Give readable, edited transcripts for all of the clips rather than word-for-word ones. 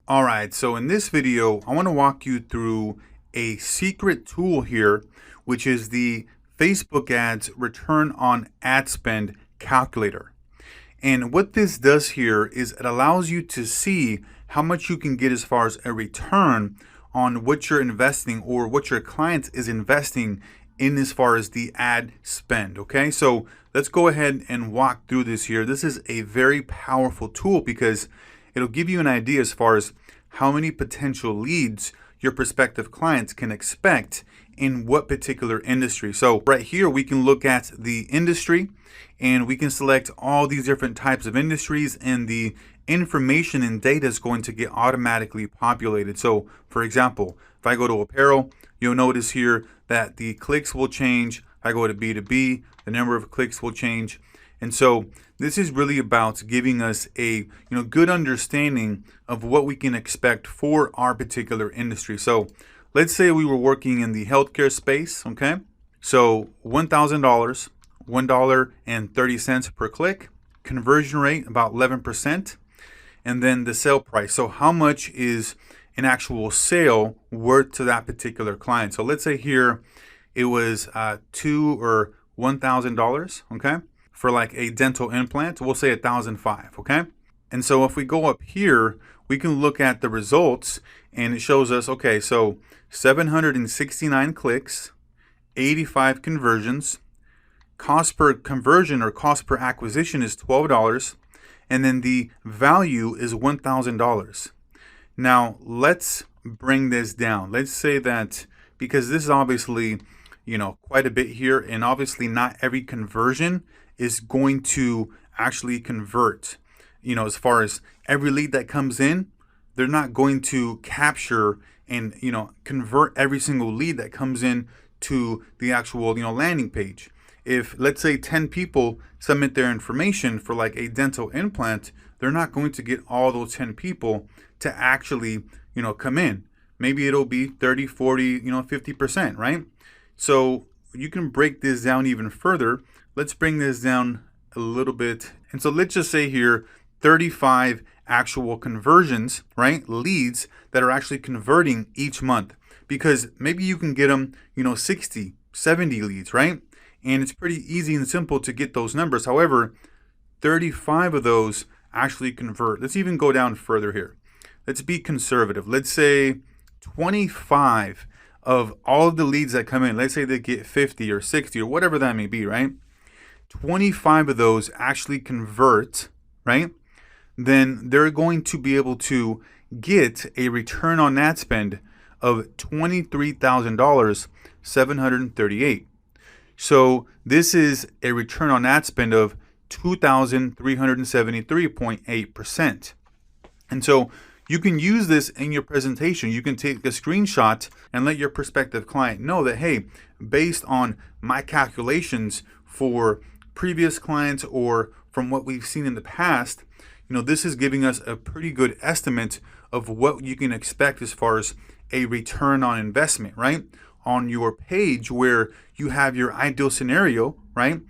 All right, so in this video, I want to walk you through a secret tool here, which is the Facebook ads return on ad spend calculator. And what this does here is it allows you to see how much you can get as far as a return on what you're investing or what your client is investing in as far as the ad spend. Okay, so let's go ahead and walk through this here. This is a very powerful tool because it'll give you an idea as far as how many potential leads your prospective clients can expect in what particular industry. So right here, we can look at the industry and we can select all these different types of industries, and the information and data is going to get automatically populated. So for example, if I go to apparel, you'll notice here that the clicks will change. If I go to B2B, the number of clicks will change. And so this is really about giving us a good understanding of what we can expect for our particular industry. So let's say we were working in the healthcare space, okay? So $1,000, $1.30 per click, conversion rate about 11%, and then the sale price. So how much is an actual sale worth to that particular client? So let's say here it was $2,000 or $1,000, okay? For like a dental implant, we'll say $1,005, okay? And so if we go up here, we can look at the results and it shows us, okay, so 769 clicks, 85 conversions, cost per conversion or cost per acquisition is $12, and then the value is $1,000. Now let's bring this down. Let's say that, because this is obviously, quite a bit here, and obviously not every conversion is going to actually convert. As far as every lead that comes in, they're not going to capture and convert every single lead that comes in to the actual landing page. If let's say 10 people submit their information for like a dental implant, they're not going to get all those 10 people to actually come in. Maybe it'll be 30, 40, 50%, right? So you can break this down even further. Let's bring this down a little bit. And so let's just say here 35 actual conversions, right? Leads that are actually converting each month, because maybe you can get them, 60, 70 leads, right? And it's pretty easy and simple to get those numbers. However, 35 of those actually convert. Let's even go down further here. Let's be conservative. Let's say 25 of all of the leads that come in, let's say they get 50 or 60 or whatever that may be, right? 25 of those actually convert, right? Then they're going to be able to get a return on ad spend of $23,738. So this is a return on ad spend of 2,373.8%. And so you can use this in your presentation. You can take a screenshot and let your prospective client know that, hey, based on my calculations for previous clients or from what we've seen in the past, this is giving us a pretty good estimate of what you can expect as far as a return on investment, right? On your page where you have your ideal scenario, right?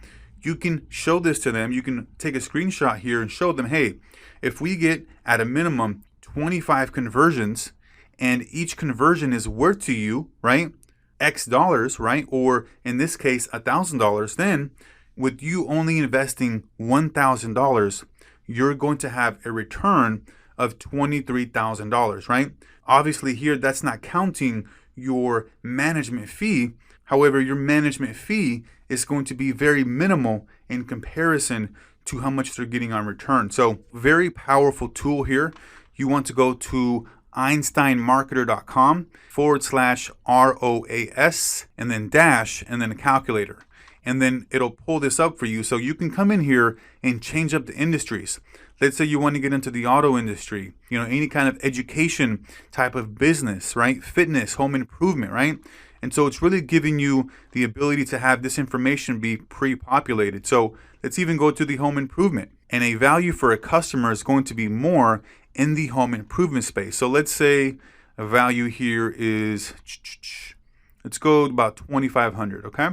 You can show this to them. You can take a screenshot here and show them, hey, if we get at a minimum 25 conversions and each conversion is worth to you, right, X dollars, right? Or in this case, $1,000, then with you only investing $1,000, you're going to have a return of $23,000, right? Obviously here, that's not counting your management fee. However, your management fee is going to be very minimal in comparison to how much they're getting on return. So very powerful tool here. You want to go to einsteinmarketer.com/ROAS and then dash and then a calculator. And then it'll pull this up for you. So you can come in here and change up the industries. Let's say you want to get into the auto industry, any kind of education type of business, right? Fitness, home improvement, right? And so it's really giving you the ability to have this information be pre-populated. So let's even go to the home improvement. And a value for a customer is going to be more in the home improvement space. So let's say a value here is, let's go about 2,500, okay?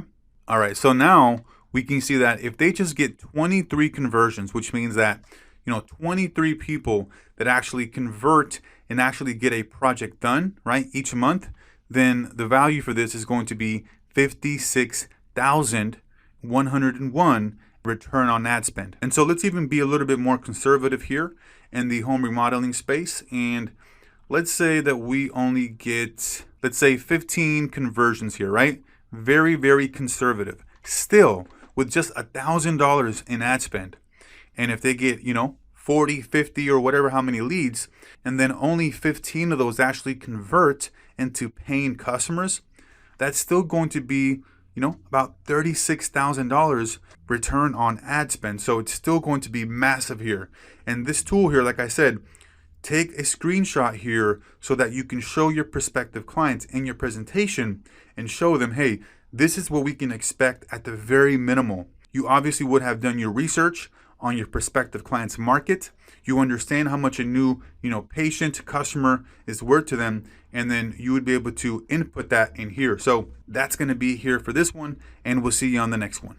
All right, so now we can see that if they just get 23 conversions, which means that 23 people that actually convert and actually get a project done, right, each month, then the value for this is going to be 56,101 return on ad spend. And so let's even be a little bit more conservative here in the home remodeling space. And let's say that we only get, let's say 15 conversions here, right? Very, very conservative. Still, with just $1,000 in ad spend. And if they get, 40, 50, or whatever, how many leads, and then only 15 of those actually convert into paying customers, that's still going to be, about $36,000 return on ad spend. So it's still going to be massive here. And this tool here, like I said, take a screenshot here so that you can show your prospective clients in your presentation and show them, hey, this is what we can expect at the very minimal. You obviously would have done your research on your prospective client's market. You understand how much a new, patient, customer is worth to them, and then you would be able to input that in here. So that's going to be here for this one, and we'll see you on the next one.